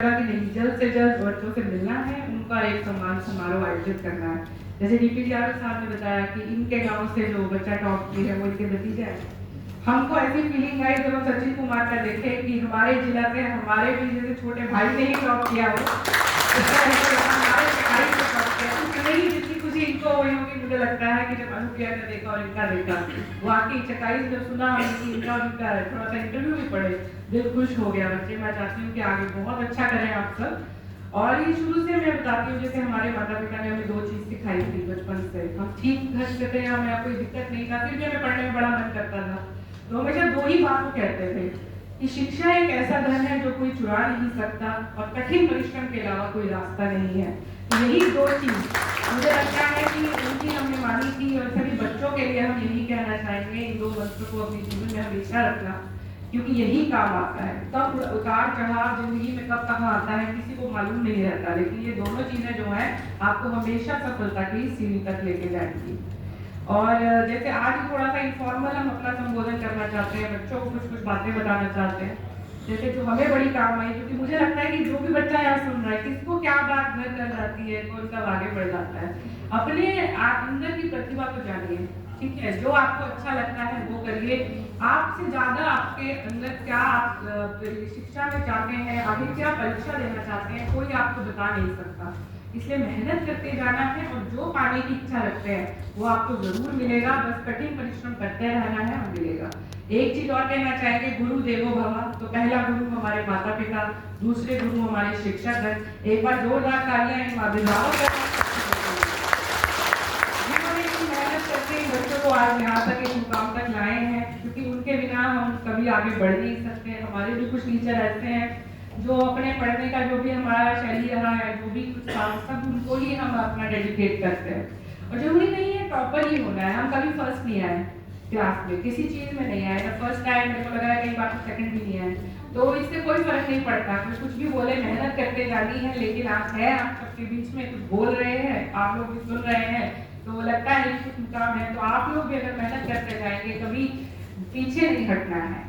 कि नहीं, जल्द से जल्द बच्चों से मिलना है, उनका एक सम्मान समारोह आयोजित करना है। जैसे डीपी साहब ने बताया कि इनके गांव से जो बच्चा टॉप की है वो इनके भतीजे हैं। हमको ऐसी फीलिंग आई जब हम सचिन कुमार का देखे कि हमारे जिला से हमारे भी जैसे छोटे भाई ने ही टॉप किया हो, जितनी खुशी इनको हुई होगी मुझे लगता है कि जब अनुप्रिया का देखा और इनका देखा, वाकई चकाई जब सुना कि इनका थोड़ा सा इंटरव्यू भी पढ़े, दिल खुश हो गया। बच्चे मैं चाहती हूँ कि आगे बहुत अच्छा करें आप सब। और ये शुरू से मैं बताती हूँ, जैसे हमारे माता पिता ने हमें दो चीज सिखाई थी बचपन से। हम ठीक घर से थे, हमें कोई दिक्कत नहीं था, फिर भी हमें पढ़ने में बड़ा मन करता था, तो हमेशा दो ही बात वो कहते थे कि शिक्षा एक ऐसा धन है जो कोई चुरा नहीं सकता और कठिन परिश्रम के अलावा कोई रास्ता नहीं है। यही दो चीज मुझे लगता है कि उनकी हमने मानी थी और सभी बच्चों के लिए हम यही कहना चाहेंगे, इन दो मंत्रों को अपने जीवन में हमेशा रखना, क्योंकि यही काम आता है। कब उतार चढ़ाव जिंदगी में कब कहाँ आता है किसी को मालूम नहीं रहता, लेकिन ये दोनों चीजें जो है आपको हमेशा सफलता की सीढ़ी तक लेके जाएंगी। और जैसे आज थोड़ा सा इनफॉर्मल हम अपना संबोधन करना चाहते हैं, बच्चों को कुछ कुछ बातें बताना चाहते हैं, जैसे जो हमें बड़ी काम आई, क्योंकि मुझे लगता है कि जो भी बच्चा यहाँ सुन रहा है किसको क्या बात घर कर जाती है, कौन कब आगे बढ़ जाता है। अपने अंदर की प्रतिभा को जानिए, ठीक है, जो आपको अच्छा लगता है वो करिए। आपसे ज्यादा आपके अंदर क्या आप शिक्षा में चाहते हैं, आगे क्या परीक्षा देना चाहते हैं, कोई आपको बता नहीं सकता। इसलिए मेहनत करते जाना है और जो पाने की इच्छा रखते हैं वो आपको जरूर मिलेगा, बस कठिन परिश्रम करते रहना है और मिलेगा। एक चीज और कहना चाहेंगे, गुरु देवो भव। तो पहला गुरु हमारे माता पिता, दूसरे गुरु हमारे शिक्षक हैं। एक बार जोरदार तालियां इन अभिभावकों को, जिन्होंने इतनी मेहनत करके बच्चों को आज यहाँ तक इस मुकाम तक लाए हैं, क्योंकि उनके बिना हम कभी आगे बढ़ नहीं सकते। हमारे भी कुछ टीचर ऐसे हैं जो अपने पढ़ने का जो भी हमारा शैली रहा है, जो भी कुछ काम, सब उनको ही हम अपना डेडिकेट करते हैं। और जरूरी नहीं है टॉपर ही होना है, हम कभी फर्स्ट नहीं आए क्लास में, किसी चीज में नहीं आए, जब फर्स्ट आए मेरे को लग रहा है कई बार तो सेकंड भी नहीं आए, तो इससे कोई फर्क नहीं पड़ता। कुछ भी बोले, मेहनत करके जानी है। लेकिन आप सबके बीच में कुछ बोल रहे हैं, आप लोग भी सुन रहे हैं, तो लगता है कुछ मुकाम है, तो आप लोग भी अगर मेहनत करते जाएंगे कभी पीछे नहीं हटना है।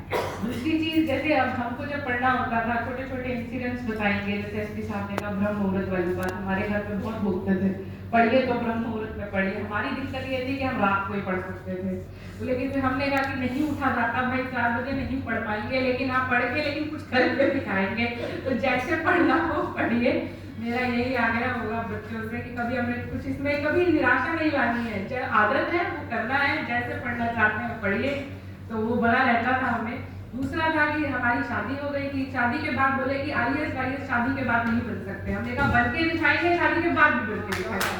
दूसरी चीज, जैसे अब हमको जब पढ़ना होता था, छोटे छोटे इंसिडेंट्स बताएंगे, जैसे एसपी साहब ने कहा ब्रह्म मुहूर्त वाली बात, हमारे घर पे बहुत बोलते थे, पढ़िए तो ब्रह्म मुहूर्त में पढ़िए। हमारी दिक्कत ये थी कि हम रात को ही पढ़ सकते थे, तो लेकिन फिर हमने कहा कि नहीं उठा जाता भाई, 4 बजे नहीं पढ़ पाएंगे, लेकिन आप पढ़ के लेकिन कुछ करके दिखाएंगे, तो जैसे पढ़ना हो पढ़िए। मेरा यही आग्रह होगा बच्चों से कि कभी हमें कुछ इसमें कभी निराशा नहीं लानी है, जो आदत है वो करना है, जैसे पढ़ना चाहते हैं पढ़िए, तो वो बड़ा रहता था हमें। दूसरा था कि हमारी शादी हो गई थी, शादी के बाद बोले कि आईएएस शादी के बाद नहीं बन सकते, हमने कहा बन के दिखाएंगे, शादी के बाद भी बन के दिखाएंगे।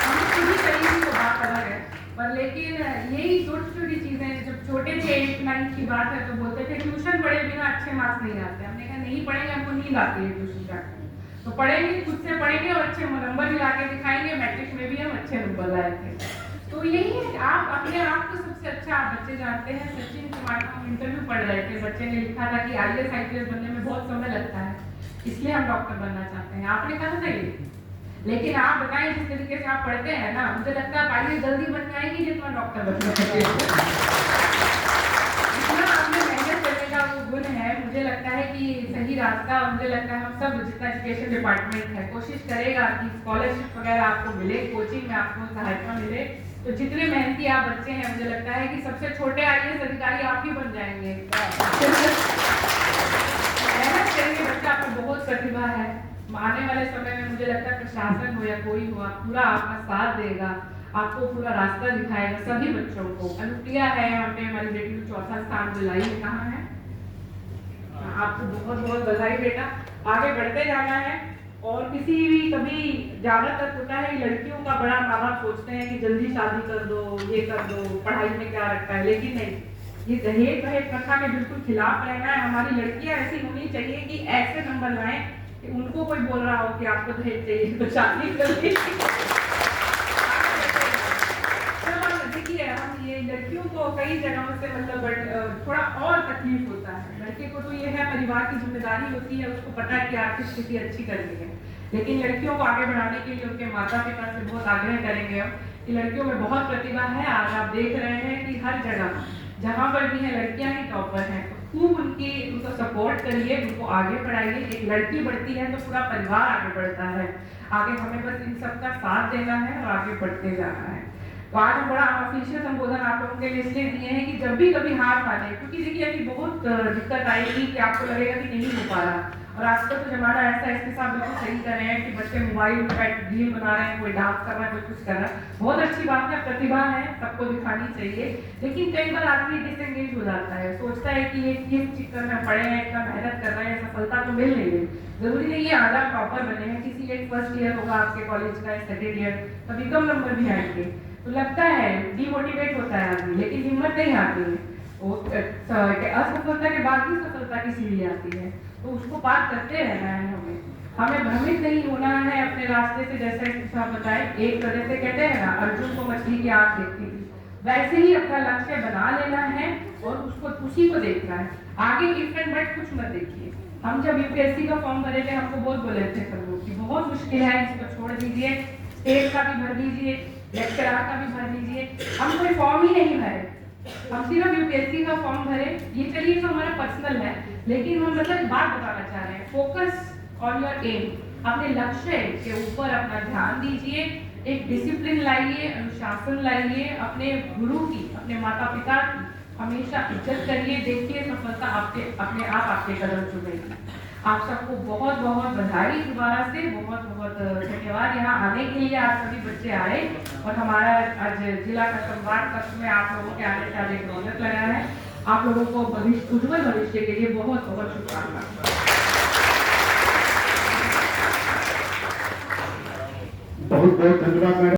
हम खुद ही करेंगे तो बात अलग है, पर लेकिन यही छोटी छोटी चीजें, जब छोटे थे 8 9 की बात है तो बोलते थे ट्यूशन पढ़े बिना अच्छे मार्क्स नहीं आते। हमने कहा नहीं पढ़ेंगे, हमको नींद आती है ट्यूशन जाकर, तो पढ़ेंगे, खुद से पढ़ेंगे और अच्छे नंबर भी ला के दिखाएंगे। मैट्रिक में भी हम अच्छे नंबर लाए थे। तो यही है, आप अपने आप को सबसे अच्छा आप बच्चे जानते हैं। सचिन कुमार का हम इंटरव्यू पढ़ रहे थे, बच्चे ने लिखा था कि आईएएस बनने में बहुत समय लगता है, इसलिए हम डॉक्टर बनना चाहते हैं। आपने कहा था ये, लेकिन आप बताएं जिस तरीके से आप पढ़ते हैं ना, मुझे लगता है आईएएस जल्दी बन जाएगी जितना डॉक्टर बनना चाहिए। जितना आपने मेहनत करने का वो गुण है, मुझे लगता है कि सही रास्ता, मुझे लगता है हम सब जितना एजुकेशन डिपार्टमेंट है कोशिश करेगा कि स्कॉलरशिप वगैरह आपको मिले, कोचिंग में आपको सहायता मिले। तो जितने मेहनती आप बच्चे हैं, मुझे लगता है कि सबसे छोटे आईएएस अधिकारी आप ही बन जाएंगे। मेहनत करेंगे, बच्चा आपको बहुत प्रतिभा है, आने वाले समय में मुझे लगता है प्रशासन हो या कोई हो, पूरा आपका साथ देगा, आपको पूरा रास्ता दिखाएगा सभी बच्चों को। अनुप्रिया है यहाँ पे, हमारी बेटी को 4था स्थान दिलाई है, कहाँ है, आपको बहुत बहुत बधाई बेटा, आगे बढ़ते जाना है। और किसी भी कभी ज्यादातर होता है लड़कियों का बड़ा माँ बाप सोचते हैं कि जल्दी शादी कर दो, ये कर दो, पढ़ाई में क्या रखता है, लेकिन नहीं, ये दहेज प्रथा के बिल्कुल खिलाफ रहना है। हमारी लड़कियां ऐसी होनी चाहिए कि ऐसे नंबर लाएं कि उनको कोई बोल रहा हो कि आपको दहेज चाहिए तो शादी कर ली। देखिए, हम ये लड़कियों को कई जगहों से मतलब थोड़ा और तकलीफ होता है, लड़के को तो ये है परिवार की जिम्मेदारी होती है, उसको पता है कि आर्थिक स्थिति अच्छी करनी है, लेकिन लड़कियों को आगे बढ़ाने के लिए उनके माता पिता से बहुत आग्रह करेंगे हम कि लड़कियों में बहुत प्रतिभा है। आज आप देख रहे हैं कि हर जगह जहाँ पर भी है लड़कियां ही टॉपर हैं, खूब उनको सपोर्ट करिए, उनको आगे बढ़ाइए। एक लड़की बढ़ती है तो पूरा परिवार आगे बढ़ता है। आगे हमें बस इन सबका साथ देना है और आगे बढ़ते जाना है। तो आज हम बड़ा ऑफिशियल संबोधन आप लोगों के लिए इसलिए दिए हैं कि जब भी कभी हार माने, क्योंकि देखिए अभी बहुत दिक्कत आएगी कि आपको लगेगा कि नहीं हो पा रहा। और आजकल तो जमाना ऐसा है, इसके साथ बिल्कुल सही कर रहे हैं कि बच्चे मोबाइल में बैठ रील बना रहे हैं, कोई डांस कर रहा है, कोई कुछ कर रहा है। बहुत अच्छी बात है, प्रतिभा है, सबको दिखानी चाहिए। लेकिन कई बार आदमी डिसएंगेज हो जाता है, सोचता है कि ये चक्कर में पड़े हैं, इतना मेहनत कर रहे हैं, सफलता तो मिल नहीं रही। जरूरी नहीं है आधा टॉपर बने हैं, किसी एक फर्स्ट ईयर होगा आपके कॉलेज का, सेकेंड ईयर, कभी कम नंबर भी आएंगे तो लगता है डिमोटिवेट होता है आदमी, लेकिन हिम्मत नहीं आती है। वो असफलता के बाद ही सफलता की सीढ़ी आती है, तो उसको पार करते रहना है। हमें भ्रमित नहीं होना है अपने रास्ते से। जैसे साहब बताए, एक तरह से कहते हैं ना, अर्जुन को मछली की आंख देखती थी, वैसे ही अपना लक्ष्य बना लेना है और उसको उसी को देखना है। आगे डिफरेंट बट कुछ मत देखिए। हम जब यूपीएससी का फॉर्म भरे थे, हमको बहुत बोले थे सब लोग कि बहुत मुश्किल है, इसको छोड़ दीजिए, स्टेट का भी भर दीजिए, लेक्चरर का भी भर दीजिए। हम कोई फॉर्म ही नहीं भरे, हम सिर्फ यूपीएससी का फॉर्म भरे। ये चलिए तो हमारा पर्सनल है, लेकिन हम मतलब बात बताना चाह रहे हैं, फोकस ऑन योर एम, अपने लक्ष्य के ऊपर अपना ध्यान दीजिए, एक डिसिप्लिन लाइए, अनुशासन लाइए, अपने गुरु की, अपने माता पिता की हमेशा इज्जत करिए। देखिए सफलता आपके अपने आप आपके कदम चुमेगी। आप सबको बहुत बहुत बधाई दोबारा से, बहुत बहुत धन्यवाद यहाँ आने के लिए। आज सभी बच्चे आए और हमारा आज जिला का संवाद कक्ष में आप लोगों के आने से आज एक रौनक लगा है। आप लोगों को भविष्य, उज्जवल भविष्य के लिए बहुत बहुत शुभकामनाएं। बहुत बहुत धन्यवाद मैडम।